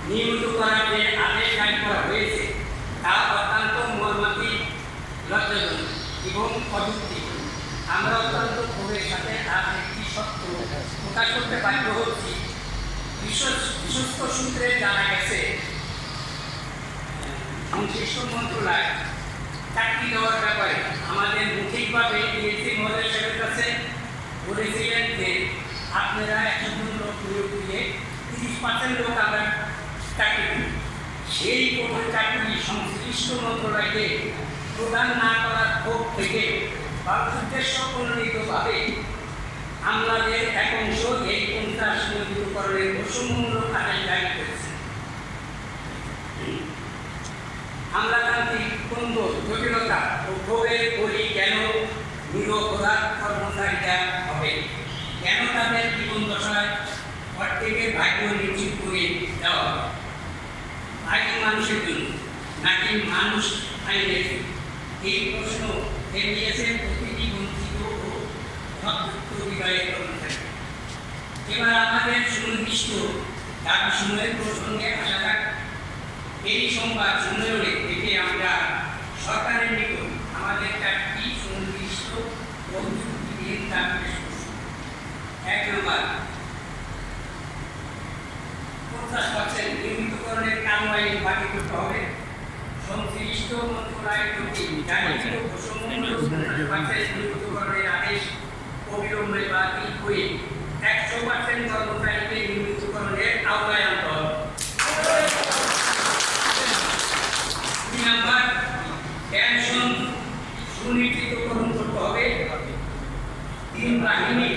নিয়মিত করার যে আদেশ জারি করা হয়েছে তা অত্যন্ত মর্মান্তিক, লজ্জাজনক এবং অযৌক্তিক। আমরা অত্যন্ত ক্ষোভের সাথে আজ একটি সত্য প্রকাশ করতে বাধ্য হচ্ছি। বিশ্বস্ত সূত্রে জানা গেছে সংশ্লিষ্ট মন্ত্রণালয় চাকরি দেওয়ার ব্যাপারে আমাদের মৌখিকভাবে ডিএসি মহোদয় সাহেবের কাছে বলেছিলেন যে আপনারা 100 জন লোক নিয়োগ দিয়ে 30% লোক আমরা চাকরি দিই। সেই কোন চাকরি সংশ্লিষ্ট মন্ত্রণালয়কে প্রদান না করার ক্ষোভ থেকে বা উদ্দেশ্য প্রণোদিতভাবে আমলাদের এক অংশ এই 50 নিয়োগকরণের বৈষম্যমূলক আদেশ জারি করেছে। আমলাতান্ত্রিক দ্বন্দ্ব, জটিলতা ও ক্ষোভের বলি কেন নিরপরাধ কর্মচারীরা হবে, কেন তাদের জীবন দশায় প্রত্যেকের ভাগ্য নিশ্চিত করে দেওয়া হবে? আইন মানুষের জন্য নাকি মানুষ আইনের? এই প্রশ্ন এগিয়েছে প্রতিটি বঞ্চিত ও বিদায়ের কর্মচারী। এবার আমাদের সুনির্দিষ্ট দাবি সমূহের প্রসঙ্গে আসা যাক। এই সংবাদ সম্মেলনে থেকে আমরা সরকারের নিকট আমাদের 4টি সুনির্দিষ্ট ও যুক্তিবিহীন দাবি পেশ করছি। 1 নম্বর, 50% নিয়মিতকরণের কানুন বাতিল করতে হবে। সংশ্লিষ্ট মন্ত্রণালয় কর্তৃক জারিকৃত বৈষম্যমূলক 50% নিয়মিতকরণের আদেশ অবিলম্বে বাতিল করে 100% কর্মচারীকে নিয়মিতকরণের আওতায় আনতে হবে। 2 নম্বর, পেনশন সুনিশ্চিতকরণ করতে হবে। 3 বাহিনী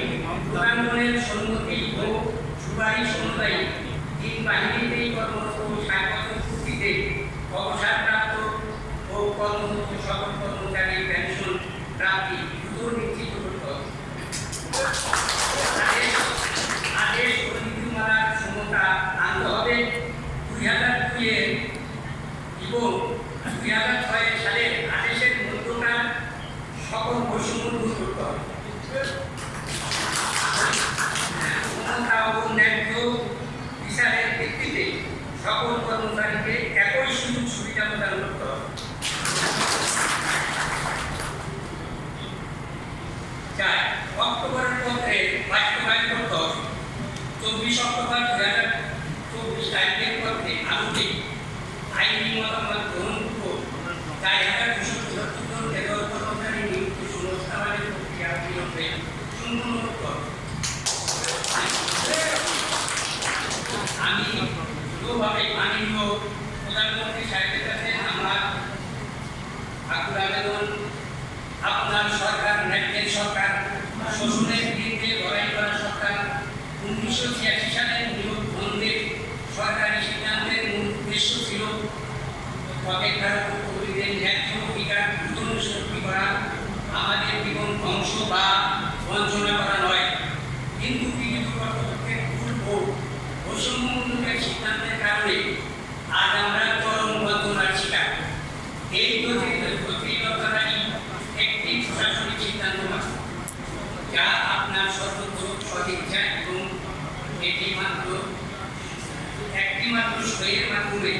প্রধানগণের সম্মতি ও সুপারিশ অনুযায়ী 3 বাহিনীতেই কর্মরত 60 বছর পূর্তিতে অবসরপ্রাপ্ত ও কর্মরত সকল কর্মচারীর পেনশন প্রাপ্তি দ্রুত নিশ্চিত করতে হবে। আদেশ ও নীতিমালার সমতা আনতে হবে। 2002 এবং 2006 সালের আদেশের মধ্যকার সকল বৈষম্য দূর করতে হবে। সমতা ও ন্যায্য বিচারের ভিত্তিতে সকল কর্মচারীকে একই সুযোগ সুবিধা প্রদান করতে হবে। 4, অক্টোবরের পত্রে বাস্তবায়ন করতে হবে। 24 অক্টোবর 2024 তারিখের পত্রে আনুষ্ঠানিক আইনি মতামত গ্রহণ করে 4274 জন বেতন কর্মচারী নিযুক্ত সংস্থানের প্রক্রিয়া বিলম্বে সম্পূর্ণ করতে হবে। আমি পুরোভাবে মাননীয় প্রধানমন্ত্রী সাহেবের কাছে আমার আকুল আবেদন, আপনার সরকার ন্যায্যের সরকার, শোষণের বিরুদ্ধে লড়াই করা সরকার, 1986 সালের নিয়োগ বন্ধের সরকারি সিদ্ধান্তের মূল উদ্দেশ্য ছিল অপেক্ষারত কর্মীদের ন্যায্য অধিকার দ্রুত নিষ্পত্তি করা, আমাদের জীবন ধ্বংস বা বঞ্চনা করা নয়। কিন্তু বিগত কর্তৃপক্ষের ভুল ও বৈষম্যমূলক সিদ্ধান্তের কারণে আজ আমরা চরম বঞ্চনার শিকার। এই জটিলতাই একটি প্রশাসনিক সিদ্ধান্ত মাত্র, যা আপনার সর্বোচ্চ সদিচ্ছা এবং একটিমাত্র সইয়ের মাধ্যমে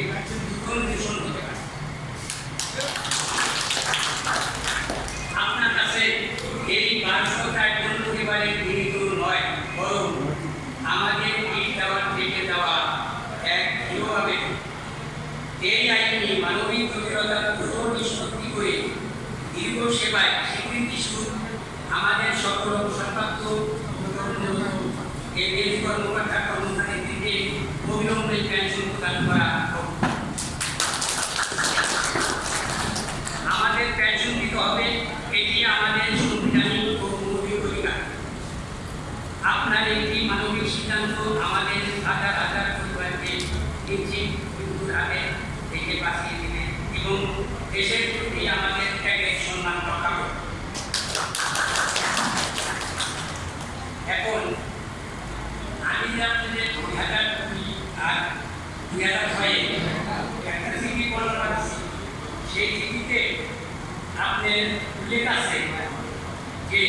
দূষণ হতে পারে। আপনার কাছে এই 1200 জন পরিবারের বিনীত নয়, বরং আমাদের এই দেওয়ার থেকে দেওয়া এক দৃঢ় আবেদন। এই আইনি মানবিক জটিলতার দ্রুত নিষ্পত্তি করে দীর্ঘ সেবায় স্বীকৃতি স্বরূপ আমাদের সকল অবসরপ্রাপ্ত কর্মকর্তা কর্মচারীদেরকে অবিলম্বে পেনশন প্রদান করা। আমাদের পেনশন দিতে হবে, এটি আমাদের সাংবিধানিক ও মৌলিক অধিকার। আপনার একটি মানবিক সিদ্ধান্ত আমাদের হাজার হাজার পরিবারকে নিশ্চিত মৃত্যুর আগে থেকে বাঁচিয়ে দিবে এবং দেশের প্রতি আমাদের ত্যাগের সম্মান রক্ষা করবে। এখন আমি যে আপনাদের 2002 আর 2006 একটা চিঠি বর্ণনা দিচ্ছি। সেই চিঠিতে আপনার উল্লেখ আছে যে